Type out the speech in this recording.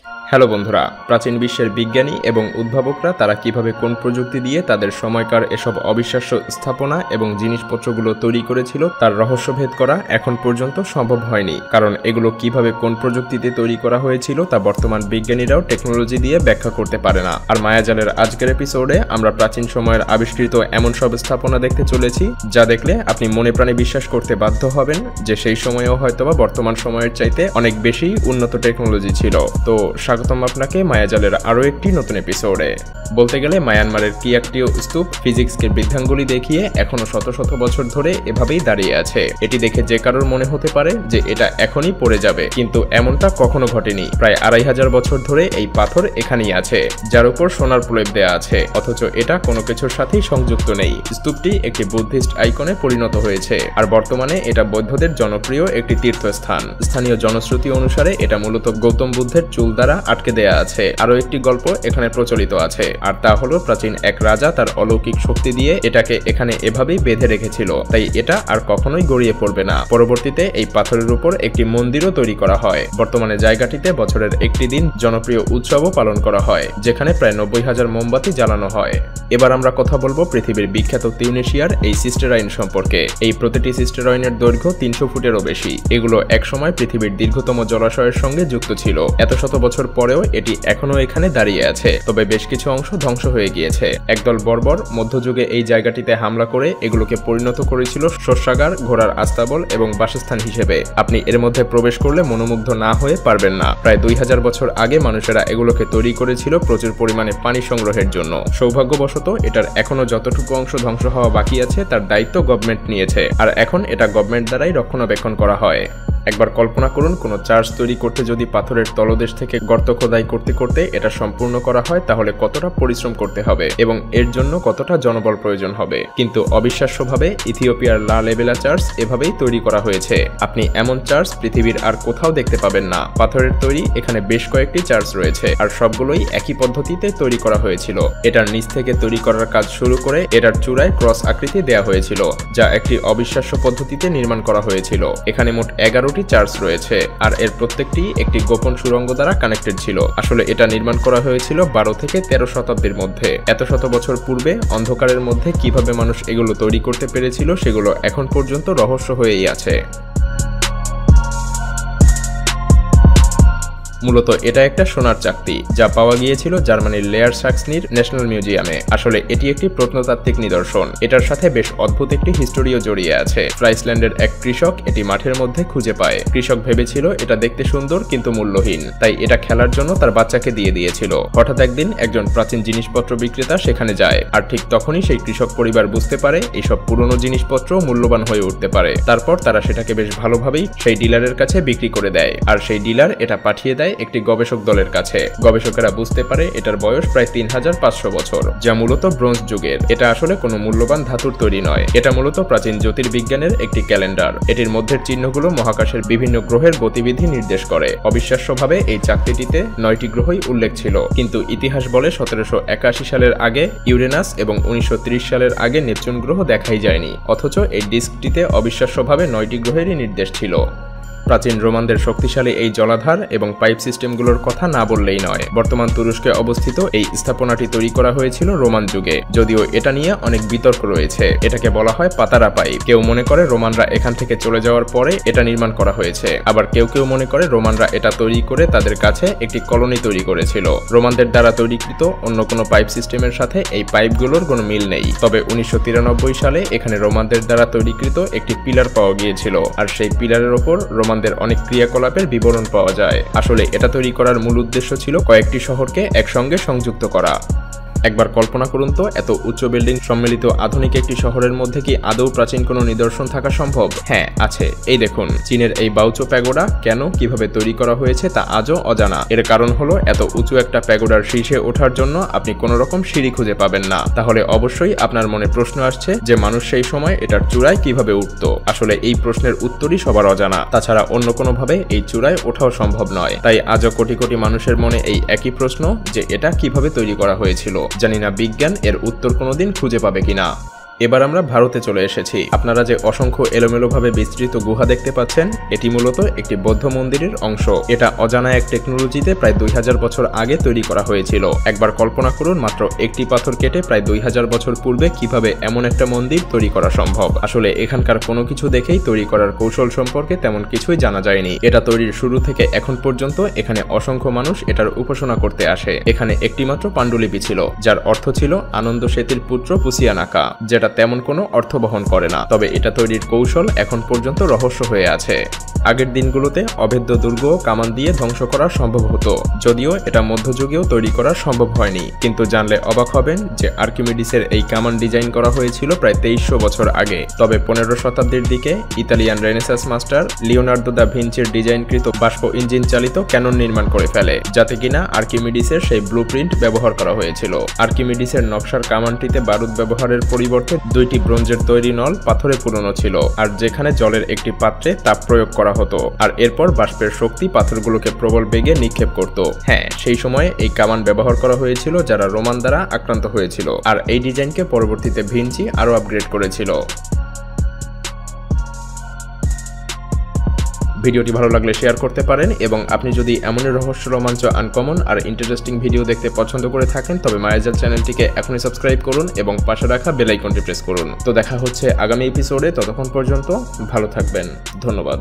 Hello বন্ধুরা, প্রাচীন বিশ্বের বিজ্ঞানী এবং উদ্ভাবকরা তারা কিভাবে কোন প্রযুক্তি দিয়ে তাদের সময়কার এসব অবিশ্বাস্য স্থাপনা এবং জিনিসপত্রগুলো তৈরি করেছিল তার রহস্যভেদ করা এখন পর্যন্ত সম্ভব হয়নি, কারণ এগুলো কিভাবে কোন প্রযুক্তিতে তৈরি করা হয়েছিল তা বর্তমান বিজ্ঞানীরাও টেকনোলজি দিয়ে ব্যাখ্যা করতে পারে না। আর মায়াজালের আজকের এপিসোডে আমরা প্রাচীন সময়ের আবিষ্কৃত এমন সব স্থাপনা দেখতে চলেছি যা দেখলে আপনি মনে প্রাণে বিশ্বাস করতে বাধ্য হবেন যে সেই সময়েও হয়তোবা বর্তমান সময়ের চাইতে অনেক বেশি উন্নত টেকনোলজি ছিল। তো স্বাগতম আপনাকে মায়াজালের আরও একটি নতুন এপিসোডে। বলতে গেলে মায়ানমারের কিয়াকটিও স্তূপ ফিজিক্সকে বৃদ্ধাঙ্গুলি দেখিয়ে এখনো শত শত বছর ধরে এভাবেই দাঁড়িয়ে আছে। এটি দেখে যে কারোর মনে হতে পারে যে এটা এখনই পড়ে যাবে, কিন্তু এমনটা কখনো ঘটেনি। প্রায় 2500 বছর ধরে এই পাথর এখানেই আছে, যার উপর সোনার প্রলেপ দেয়া আছে, অথচ এটা কোনো কিছুর সাথেই সংযুক্ত নেই। স্তূপটি একটি বুদ্ধিস্ট আইকনে পরিণত হয়েছে, আর বর্তমানে এটা বৌদ্ধদের জনপ্রিয় একটি তীর্থস্থান। স্থানীয় জনশ্রুতি অনুসারে এটা মূলত গৌতম বুদ্ধের চুল দ্বারা আটকে দেয়া আছে। আরো একটি গল্প এখানে প্রচলিত আছে, আর তা হলো প্রাচীন এক রাজা তার অলৌকিক শক্তি দিয়ে এটাকে এখানে এভাবেই বেঁধে রেখেছিল, তাই এটা আর কখনোই গড়িয়ে পড়বে না। পরবর্তীতে এই পাথরের উপর একটি মন্দিরও তৈরি করা হয়। বর্তমানে জায়গাটিতে বছরের একটি দিন জনপ্রিয় উৎসবও পালন করা হয়, যেখানে প্রায় 90,000 মোমবাতি জ্বালানো হয়। এবার আমরা কথা বলবো পৃথিবীর বিখ্যাত তিউনেশিয়ার এই সিস্টেরাইন সম্পর্কে। এই প্রতিটি সিস্টেরাইনের দৈর্ঘ্য 300 ফুটেরও বেশি। এগুলো একসময় পৃথিবীর দীর্ঘতম জলাশয়ের সঙ্গে যুক্ত ছিল। এত শত বছর পরেও এটি এখনো এখানে দাঁড়িয়ে আছে, তবে বেশ কিছু অংশ ধ্বংস হয়ে গিয়েছে। একদল বর্বর মধ্যযুগে এই জায়গাটিতে হামলা করে এগুলোকে পরিণত করেছিল শস্যাগার, ঘোড়ার আস্তাবল এবং বাসস্থান হিসেবে। আপনি এর মধ্যে প্রবেশ করলে মনোমুগ্ধ না হয়ে পারবেন না। প্রায় 2000 বছর আগে মানুষেরা এগুলোকে তৈরি করেছিল প্রচুর পরিমাণে পানি সংগ্রহের জন্য। সৌভাগ্যবশত এটার এখনো যতটুকু অংশ ধ্বংস হওয়া বাকি আছে তার দায়িত্ব গভর্নমেন্ট নিয়েছে, আর এখন এটা গভর্নমেন্ট দ্বারাই রক্ষণাবেক্ষণ করা হয়। একবার কল্পনা করুন, কোনো চার্চ তৈরি করতে যদি পাথরের তলদেশ থেকে গর্ত খোদাই করতে করতে এটা সম্পূর্ণ করা হয়, তাহলে কতটা পরিশ্রম করতে হবে এবং এর জন্য কতটা জনবল প্রয়োজন হবে। কিন্তু অবিশ্বাস্যভাবে ইথিওপিয়ার লা লেবেলা চার্চ এভাবেই তৈরি করা হয়েছে। আপনি এমন চার্চ পৃথিবীর আর কোথাও দেখতে পাবেন না। পাথরের তৈরি এখানে বেশ কয়েকটি চার্চ রয়েছে, আর সবগুলোই একই পদ্ধতিতে তৈরি করা হয়েছিল। এটার নিচ থেকে তৈরি করার কাজ শুরু করে এটার চূড়ায় ক্রস আকৃতি দেয়া হয়েছিল, যা একটি অবিশ্বাস্য পদ্ধতিতে নির্মাণ করা হয়েছিল। এখানে মোট 11টি চার্চ রয়েছে, আর এর প্রত্যেকটি একটি গোপন সুড়ঙ্গ দ্বারা কানেক্টেড ছিল। আসলে এটা নির্মাণ করা হয়েছিল 12 থেকে 13 শতাব্দীর মধ্যে। এত শত বছর পূর্বে অন্ধকারের মধ্যে কিভাবে মানুষ এগুলো তৈরি করতে পেরেছিল সেগুলো এখন পর্যন্ত রহস্য হয়েই আছে। মূলত এটা একটা সোনার চাকতি, যা পাওয়া গিয়েছিল জার্মানির লেয়ার সাক্সনির ন্যাশনাল মিউজিয়ামে। আসলে এটি একটি প্রত্নতাত্ত্বিক নিদর্শন। এটার সাথে বেশ অদ্ভুত একটি হিস্টোরিও জড়িয়ে আছে। ফ্রাইসল্যান্ডের এক কৃষক এটি মাঠের মধ্যে খুঁজে পায়। কৃষক ভেবেছিল এটা দেখতে সুন্দর কিন্তু মূল্যহীন, তাই এটা খেলার জন্য তার বাচ্চাকে দিয়ে দিয়েছিল। হঠাৎ একদিন একজন প্রাচীন জিনিসপত্র বিক্রেতা সেখানে যায়, আর ঠিক তখনই সেই কৃষক পরিবার বুঝতে পারে এইসব পুরনো জিনিসপত্র মূল্যবান হয়ে উঠতে পারে। তারপর তারা সেটাকে বেশ ভালোভাবেই সেই ডিলারের কাছে বিক্রি করে দেয়, আর সেই ডিলার এটা পাঠিয়ে দেয় একটি গবেষক দলের কাছে। গবেষকেরা বুঝতে পারে এটার বয়স প্রায় 3500 বছর, যা মূলত ব্রোঞ্জ যুগের। এটা আসলে কোনো মূল্যবান ধাতুর তৈরি নয়, এটা মূলত প্রাচীন জ্যোতির্বিজ্ঞানের একটি ক্যালেন্ডার। এটির মধ্যের চিহ্নগুলো মহাকাশের বিভিন্ন গ্রহের গতিবিধি নির্দেশ করে। অবিশ্বাস্যভাবে এই চাকতিটিতে 9টি গ্রহই উল্লেখ ছিল, কিন্তু ইতিহাস বলে 1781 সালের আগে ইউরেনাস এবং 1930 সালের আগে নেপচুন গ্রহ দেখাই যায়নি, অথচ এই ডিস্কটিতে অবিশ্বাস্যভাবে 9টি গ্রহেরই নির্দেশ ছিল। প্রাচীন রোমানদের শক্তিশালী এই জলাধার এবং পাইপ সিস্টেমগুলোর কথা না বললেই নয়। বর্তমান তুরস্কে অবস্থিত এই স্থাপনাটি তৈরি করা হয়েছিল রোমান যুগে, যদিও এটা নিয়ে অনেক বিতর্ক রয়েছে। এটাকে বলা হয় পাতারা পাইপ। কেউ মনে করে রোমানরা এখান থেকে চলে যাওয়ার পরে এটা নির্মাণ করা হয়েছে, আবার কেউ কেউ মনে করে রোমানরা এটা তৈরি করে তাদের কাছে একটি কলোনি তৈরি করেছিল। রোমানদের দ্বারা তৈরিকৃত অন্য কোনো পাইপ সিস্টেমের সাথে এই পাইপগুলোর কোনো মিল নেই। তবে 1993 সালে এখানে রোমানদের দ্বারা তৈরিকৃত একটি পিলার পাওয়া গিয়েছিল, আর সেই পিলারের ওপর অনেক ক্রিয়াকলাপের বিবরণ পাওয়া যায়। আসলে এটা তৈরি করার মূল উদ্দেশ্য ছিল কয়েকটি শহরকে একসঙ্গে সংযুক্ত করা। একবার কল্পনা করুন তো, এত উচ্চ বিল্ডিং সম্মিলিত আধুনিক একটি শহরের মধ্যে কি আদৌ প্রাচীন কোনো নিদর্শন থাকা সম্ভব? হ্যাঁ, আছে। এই দেখুন, চীনের এই বাউচো প্যাগোডা কেন কিভাবে তৈরি করা হয়েছে তা আজও অজানা। এর কারণ হলো এত উঁচু একটা প্যাগোডার শীর্ষে ওঠার জন্য আপনি কোনো রকম সিঁড়ি খুঁজে পাবেন না। তাহলে অবশ্যই আপনার মনে প্রশ্ন আসছে যে মানুষ সেই সময় এটার চূড়ায় কিভাবে উঠত। আসলে এই প্রশ্নের উত্তরই সবার অজানা। তাছাড়া অন্য কোনোভাবে এই চূড়ায় ওঠাও সম্ভব নয়। তাই আজও কোটি কোটি মানুষের মনে এই একই প্রশ্ন যে এটা কিভাবে তৈরি করা হয়েছিল। জানি না বিজ্ঞান এর উত্তর কোনোদিন খুঁজে পাবে কিনা। এবার আমরা ভারতে চলে এসেছি। আপনারা যে অসংখ্য এলোমেলোভাবে বিস্তৃত গুহা দেখতে পাচ্ছেন, এটি মূলত একটি বৌদ্ধ মন্দিরের অংশ। এটা অজানা এক টেকনোলজিতে প্রায় 2000 বছর আগে তৈরি করা হয়েছিল। একবার কল্পনা করুন, মাত্র একটি পাথর কেটে প্রায় 2000 বছর পূর্বে কিভাবে এমন একটা মন্দির তৈরি করা সম্ভব। আসলে এখানকার কোনো কিছু দেখেই তৈরি করার কৌশল সম্পর্কে তেমন কিছুই জানা যায়নি। এটা তৈরির শুরু থেকে এখন পর্যন্ত এখানে অসংখ্য মানুষ এটার উপাসনা করতে আসে। এখানে একটিমাত্র পাণ্ডুলিপি ছিল, যার অর্থ ছিল আনন্দ সেতির পুত্র পুসিয়ানাকা, যেটা তেমন কোনো অর্থ বহন করে না। তবে এটা তৈরির কৌশল এখন পর্যন্ত রহস্য হয়ে আছে। আগের দিনগুলোতে অভেদ্য দুর্গ কামান দিয়ে ধ্বংস করা সম্ভব হতো, যদিও এটা মধ্যযুগেও তৈরি করা সম্ভব হয়নি। কিন্তু জানলে অবাক হবেন যে আর্কিমিডিসের এই কামান ডিজাইন করা হয়েছিল প্রায় 2300 বছর আগে। তবে 15 শতাব্দীর দিকে Italian Renaissance master Leonardo da ভিঞ্চির ডিজাইনকৃত বাষ্প ইঞ্জিন চালিত ক্যানন নির্মাণ করে ফেলে, যাতে কিনা আর্কিমিডিসের সেই ব্লুপ্রিন্ট ব্যবহার করা হয়েছিল। আর্কিমিডিসের নকশার কামানটিতে বারুদ ব্যবহারের পরিবর্তে 2টি ব্রোঞ্জের তৈরি নল পাথরে পুরনো ছিল, আর যেখানে জলের একটি পাত্রে তাপ প্রয়োগ করা হতো, আর এরপর বাষ্পের শক্তি পাথরগুলোকে প্রবল বেগে নিক্ষেপ করত। হ্যাঁ, সেই সময়ে এই কামান ব্যবহার করা হয়েছিল যারা রোমান দ্বারা আক্রান্ত হয়েছিল, আর এই ডিজাইনকে পরবর্তীতে ভিঞ্চি আরও আপগ্রেড করেছিল। ভিডিওটি ভালো লাগলে শেয়ার করতে পারেন, এবং আপনি যদি এমনই রহস্য, রোমাঞ্চ, আনকমন আর ইন্টারেস্টিং ভিডিও দেখতে পছন্দ করে থাকেন, তবে মায়াজাল চ্যানেলটিকে এখনই সাবস্ক্রাইব করুন এবং পাশে রাখা বেল আইকনটি প্রেস করুন। তো দেখা হচ্ছে আগামী এপিসোডে। ততক্ষণ পর্যন্ত ভালো থাকবেন। ধন্যবাদ।